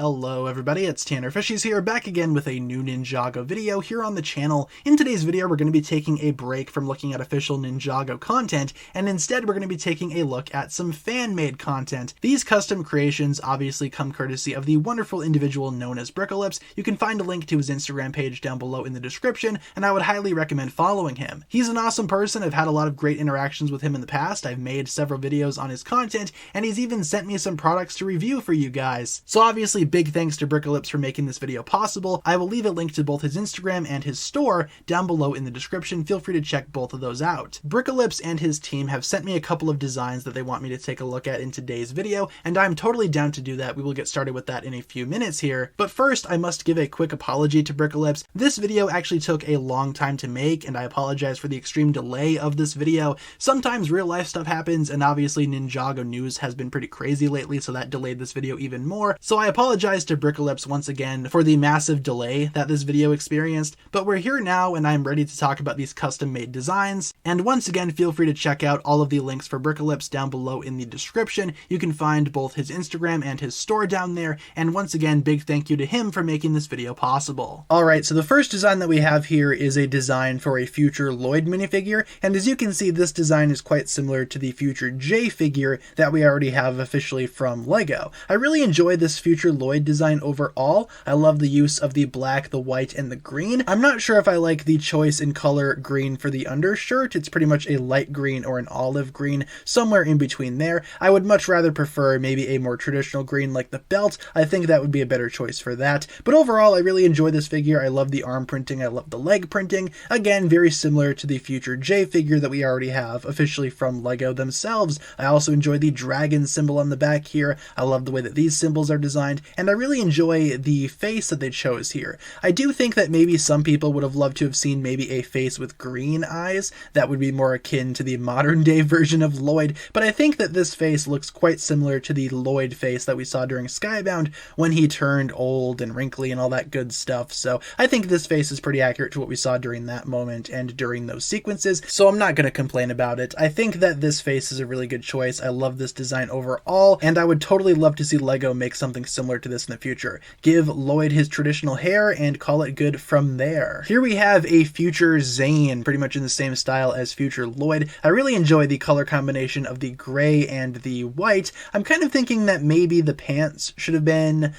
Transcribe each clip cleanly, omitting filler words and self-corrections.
Hello everybody, it's TannerFishies here, back again with a new Ninjago video here on the channel. In today's video, we're going to be taking a break from looking at official Ninjago content, and instead we're going to be taking a look at some fan-made content. These custom creations obviously come courtesy of the wonderful individual known as Brickalypse. You can find a link to his Instagram page down below in the description, and I would highly recommend following him. He's an awesome person. I've had a lot of great interactions with him in the past. I've made several videos on his content, and he's even sent me some products to review for you guys. So obviously, big thanks to Brickalypse for making this video possible. I will leave a link to both his Instagram and his store down below in the description. Feel free to check both of those out. Brickalypse and his team have sent me a couple of designs that they want me to take a look at in today's video, and I'm totally down to do that. We will get started with that in a few minutes here. But first, I must give a quick apology to Brickalypse. This video actually took a long time to make, and I apologize for the extreme delay of this video. Sometimes real life stuff happens, and obviously Ninjago news has been pretty crazy lately, so that delayed this video even more. So I apologize to Brickalypse once again for the massive delay that this video experienced, but we're here now and I'm ready to talk about these custom made designs. And once again, feel free to check out all of the links for Brickalypse down below in the description. You can find both his Instagram and his store down there, and once again, big thank you to him for making this video possible. Alright, so the first design that we have here is a design for a future Lloyd minifigure, and as you can see, this design is quite similar to the future J figure that we already have officially from LEGO. I really enjoy this future Lloyd design overall. I love the use of the black, the white, and the green. I'm not sure if I like the choice in color green for the undershirt. It's pretty much a light green or an olive green, somewhere in between there. I would much rather prefer maybe a more traditional green like the belt. I think that would be a better choice for that. But overall, I really enjoy this figure. I love the arm printing. I love the leg printing. Again, very similar to the future J figure that we already have officially from LEGO themselves. I also enjoy the dragon symbol on the back here. I love the way that these symbols are designed, and I really enjoy the face that they chose here. I do think that maybe some people would have loved to have seen maybe a face with green eyes. That would be more akin to the modern day version of Lloyd, but I think that this face looks quite similar to the Lloyd face that we saw during Skybound when he turned old and wrinkly and all that good stuff. So I think this face is pretty accurate to what we saw during that moment and during those sequences, so I'm not going to complain about it. I think that this face is a really good choice. I love this design overall, and I would totally love to see LEGO make something similar to this in the future. Give Lloyd his traditional hair and call it good from there. Here we have a future Zane, pretty much in the same style as future Lloyd. I really enjoy the color combination of the gray and the white. I'm kind of thinking that maybe the pants should have been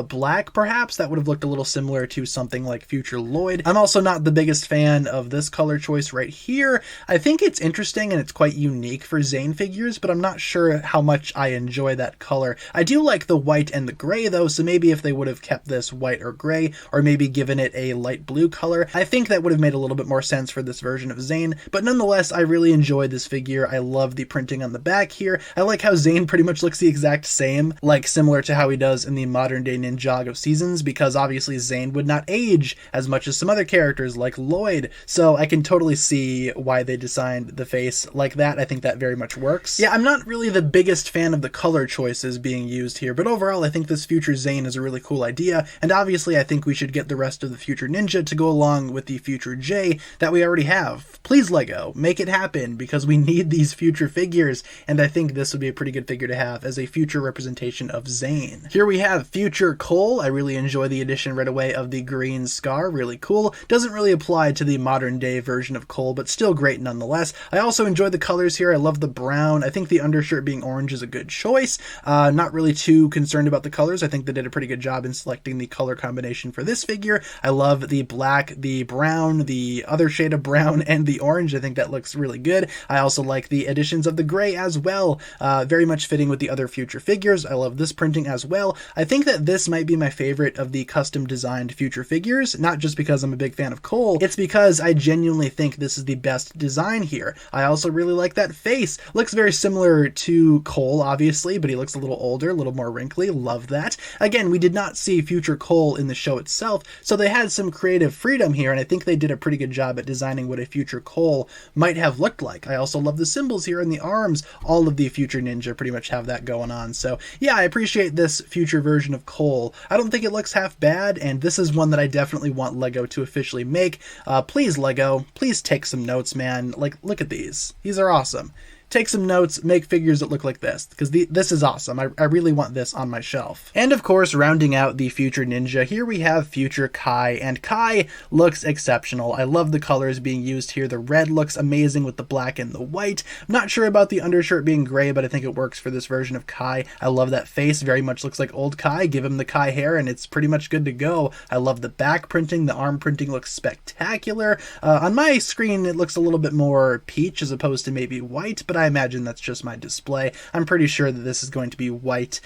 black, perhaps. That would have looked a little similar to something like future Lloyd. I'm also not the biggest fan of this color choice right here. I think it's interesting and it's quite unique for Zane figures, but I'm not sure how much I enjoy that color. I do like the white and the gray though, so maybe if they would have kept this white or gray, or maybe given it a light blue color, I think that would have made a little bit more sense for this version of Zane. But nonetheless, I really enjoy this figure. I love the printing on the back here. I like how Zane pretty much looks the exact same, like similar to how he does in the modern day Ninjago seasons, because obviously Zane would not age as much as some other characters like Lloyd. So I can totally see why they designed the face like that. I think that very much works. Yeah, I'm not really the biggest fan of the color choices being used here, but overall I think this future Zane is a really cool idea, and obviously I think we should get the rest of the future Ninja to go along with the future J that we already have. Please LEGO, make it happen, because we need these future figures, and I think this would be a pretty good figure to have as a future representation of Zane. Here we have future Cole. I really enjoy the addition right away of the green scar, really cool. Doesn't really apply to the modern day version of Cole, but still great nonetheless. I also enjoy the colors here. I love the brown. I think the undershirt being orange is a good choice. Not really too concerned about the colors. I think they did a pretty good job in selecting the color combination for this figure. I love the black, the brown, the other shade of brown, and the orange. I think that looks really good. I also like the additions of the gray as well. Very much fitting with the other future figures. I love this printing as well. I think that this might be my favorite of the custom designed future figures, not just because I'm a big fan of Cole, it's because I genuinely think this is the best design here. I also really like that face. Looks very similar to Cole, obviously, but he looks a little older, a little more wrinkly. Love that. Again, we did not see future Cole in the show itself, so they had some creative freedom here, and I think they did a pretty good job at designing what a future Cole might have looked like. I also love the symbols here in the arms. All of the future Ninja pretty much have that going on. So yeah, I appreciate this future version of Cole. I don't think it looks half bad, and this is one that I definitely want LEGO to officially make. Please LEGO, please take some notes, man. Like, look at these. These are awesome. take some notes, make figures that look like this, because this is awesome. I really want this on my shelf. And of course, rounding out the Future Ninja, here we have Future Kai, and Kai looks exceptional. I love the colors being used here. The red looks amazing with the black and the white. I'm not sure about the undershirt being gray, but I think it works for this version of Kai. I love that face, very much looks like old Kai. Give him the Kai hair and it's pretty much good to go. I love the back printing. The arm printing looks spectacular. On my screen, it looks a little bit more peach as opposed to maybe white, but I imagine that's just my display. I'm pretty sure that this is going to be white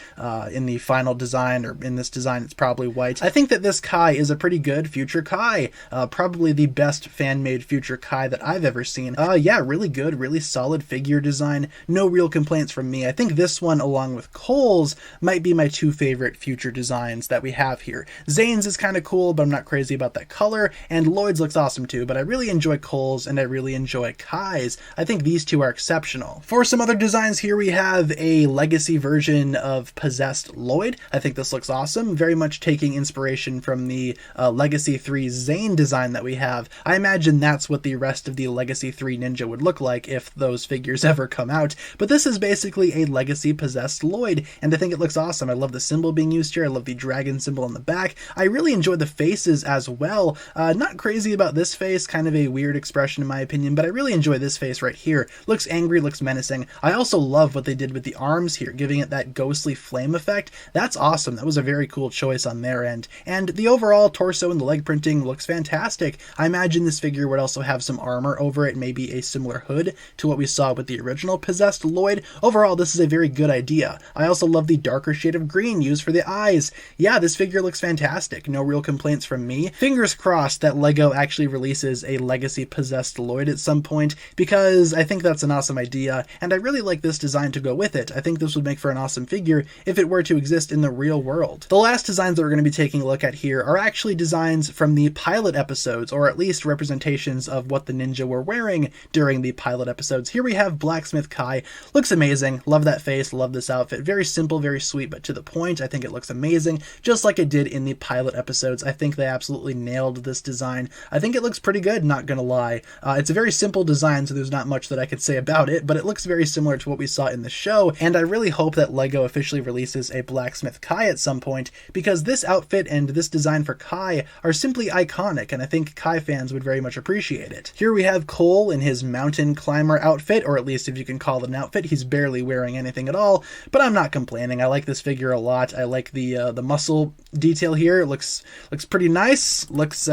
in the final design, or in this design it's probably white. I think that this Kai is a pretty good Future Kai. Probably the best fan-made Future Kai that I've ever seen. Yeah, really good, really solid figure design. No real complaints from me. I think this one, along with Cole's, might be my two favorite Future designs that we have here. Zane's is kind of cool, but I'm not crazy about that color, and Lloyd's looks awesome too, but I really enjoy Cole's and I really enjoy Kai's. I think these two are exceptional. For some other designs here, we have a legacy version of Possessed Lloyd. I think this looks awesome, very much taking inspiration from the Legacy 3 Zane design that we have. I imagine that's what the rest of the Legacy 3 Ninja would look like if those figures ever come out, but this is basically a Legacy Possessed Lloyd, and I think it looks awesome. I love the symbol being used here. I love the dragon symbol on the back. I really enjoy the faces as well. Not crazy about this face, kind of a weird expression in my opinion, but I really enjoy this face right here. Looks angry, looks menacing. I also love what they did with the arms here, giving it that ghostly flame effect. That's awesome. That was a very cool choice on their end. And the overall torso and the leg printing looks fantastic. I imagine this figure would also have some armor over it, maybe a similar hood to what we saw with the original Possessed Lloyd. Overall, this is a very good idea. I also love the darker shade of green used for the eyes. Yeah, this figure looks fantastic. No real complaints from me. Fingers crossed that LEGO actually releases a Legacy Possessed Lloyd at some point, because I think that's an awesome idea, and I really like this design to go with it. I think this would make for an awesome figure if it were to exist in the real world. The last designs that we're going to be taking a look at here are actually designs from the pilot episodes, or at least representations of what the ninja were wearing during the pilot episodes. Here we have Blacksmith Kai. Looks amazing. Love that face. Love this outfit. Very simple, very sweet, but to the point. I think it looks amazing, just like it did in the pilot episodes. I think they absolutely nailed this design. I think it looks pretty good, not gonna lie. It's a very simple design, so there's not much that I could say about it, but it looks very similar to what we saw in the show, and I really hope that LEGO officially releases a Blacksmith Kai at some point, because this outfit and this design for Kai are simply iconic, and I think Kai fans would very much appreciate it. Here we have Cole in his mountain climber outfit, or at least if you can call it an outfit. He's barely wearing anything at all, but I'm not complaining. I like this figure a lot. I like the muscle detail here. It looks pretty nice. Looks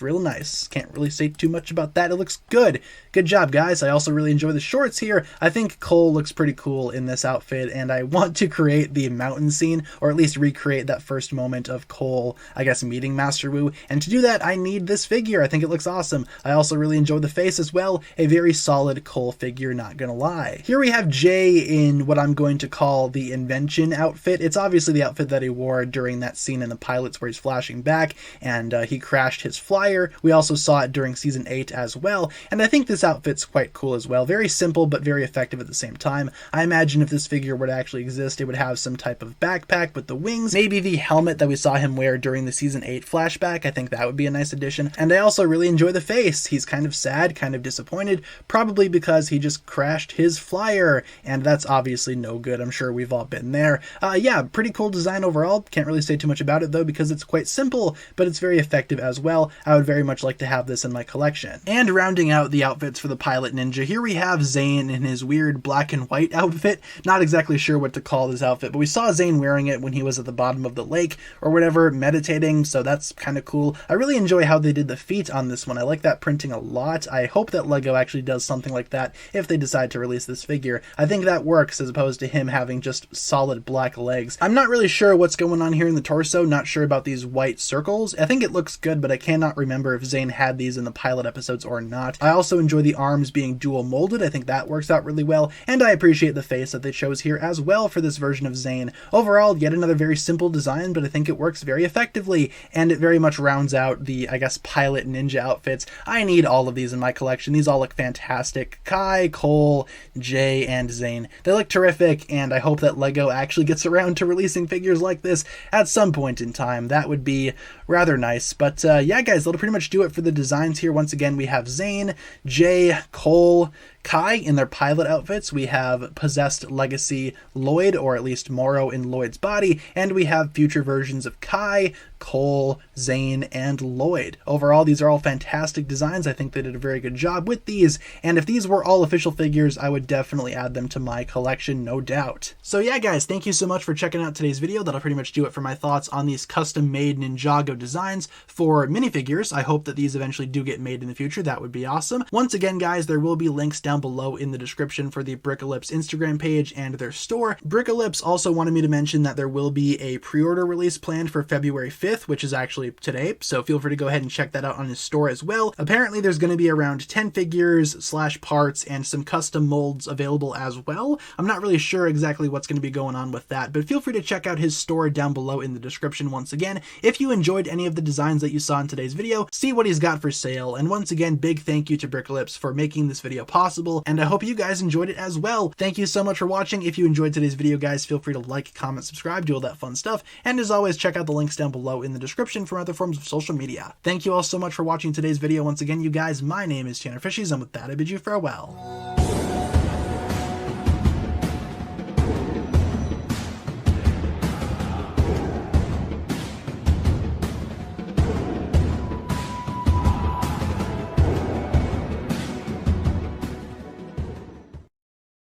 real nice. Can't really say too much about that. It looks good. Good job, guys. I also really enjoy the shorts here. I think Cole looks pretty cool in this outfit, and I want to create the mountain scene, or at least recreate that first moment of Cole, I guess, meeting Master Wu, and to do that, I need this figure. I think it looks awesome. I also really enjoy the face as well. A very solid Cole figure, not gonna lie. Here we have Jay in what I'm going to call the invention outfit. It's obviously the outfit that he wore during that scene in the pilots where he's flashing back and he crashed his flyer. We also saw it during season 8 as well, and I think this outfit's quite cool as well. Very simple but very effective at the same time. I imagine if this figure were to actually exist, it would have some type of backpack with the wings, maybe the helmet that we saw him wear during the season 8 flashback. I think that would be a nice addition, and I also really enjoy the face. He's kind of sad, kind of disappointed, probably because he just crashed his flyer, and that's obviously no good. I'm sure we've all been there. Yeah, pretty cool design overall. Can't really say too much about it though, because it's quite simple, but it's very effective as well. I would very much like to have this in my collection. And rounding out the outfits for the pilot ninja, here we have Zane in his weird black and white outfit. Not exactly sure what to call this outfit, but we saw Zane wearing it when he was at the bottom of the lake or whatever, meditating, so that's kind of cool. I really enjoy how they did the feet on this one. I like that printing a lot. I hope that LEGO actually does something like that if they decide to release this figure. I think that works as opposed to him having just solid black legs. I'm not really sure what's going on here in the torso, not sure about these white circles. I think it looks good, but I cannot remember if Zane had these in the pilot episodes or not. I also enjoy the arms being dual molded. I think that works out really well, and I appreciate the face that they chose here as well for this version of Zane. Overall, yet another very simple design, but I think it works very effectively, and it very much rounds out the, I guess, pilot ninja outfits. I need all of these in my collection. These all look fantastic. Kai, Cole, Jay, and Zane. They look terrific, and I hope that LEGO actually gets around to releasing figures like this at some point in time. That would be rather nice. But yeah, guys, that'll pretty much do it for the designs here. Once again, we have Zane, Jay, Cole, Kai in their pilot outfits. We have Possessed Legacy Lloyd, or at least Morrow in Lloyd's body, and we have future versions of Kai, Cole, Zane, and Lloyd. Overall, these are all fantastic designs. I think they did a very good job with these, and if these were all official figures, I would definitely add them to my collection, no doubt. So yeah, guys, thank you so much for checking out today's video. That'll pretty much do it for my thoughts on these custom-made Ninjago designs for minifigures. I hope that these eventually do get made in the future. That would be awesome. Once again, guys, there will be links down below in the description for the Brickalypse Instagram page and their store. Brickalypse also wanted me to mention that there will be a pre-order release planned for February 5th, which is actually today, so feel free to go ahead and check that out on his store as well. Apparently there's going to be around 10 figures / parts and some custom molds available as well. I'm not really sure exactly what's going to be going on with that, but feel free to check out his store down below in the description once again. If you enjoyed any of the designs that you saw in today's video, see what he's got for sale. And once again, big thank you to Brickalypse for making this video possible, and I hope you guys enjoyed it as well. Thank you so much for watching. If you enjoyed today's video, guys, feel free to like, comment, subscribe, do all that fun stuff, and as always, check out the links down below in the description for other forms of social media. Thank you all so much for watching today's video. Once again, you guys, my name is TannerFishies, and with that, I bid you farewell.